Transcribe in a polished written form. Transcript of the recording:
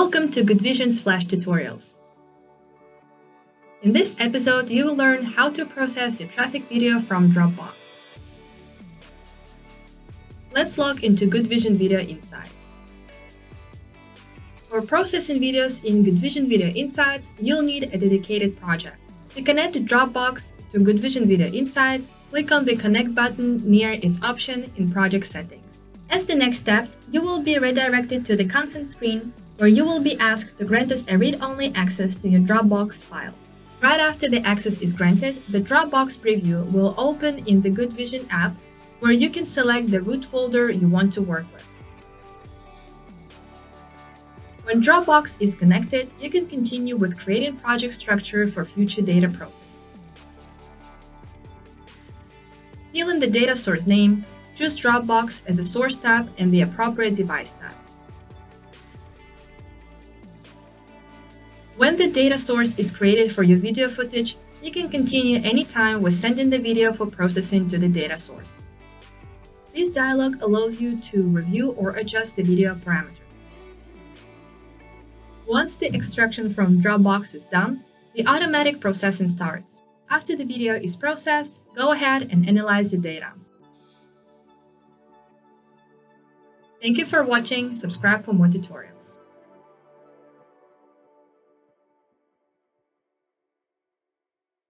Welcome to GoodVision's Flash Tutorials. In this episode, you will learn how to process your traffic video from Dropbox. Let's log into GoodVision Video Insights. For processing videos in GoodVision Video Insights, you'll need a dedicated project. To connect to Dropbox to GoodVision Video Insights, click on the Connect button near its option in Project Settings. As the next step, you will be redirected to the consent screen, where you will be asked to grant us a read-only access to your Dropbox files. Right after the access is granted, the Dropbox preview will open in the GoodVision app, where you can select the root folder you want to work with. When Dropbox is connected, you can continue with creating project structure for future data processing. Fill in the data source name, choose Dropbox as a source tab and the appropriate device tab. When the data source is created for your video footage, you can continue anytime with sending the video for processing to the data source. This dialog allows you to review or adjust the video parameter. Once the extraction from Dropbox is done, the automatic processing starts. After the video is processed, go ahead and analyze the data. Thank you for watching. Subscribe for more tutorials.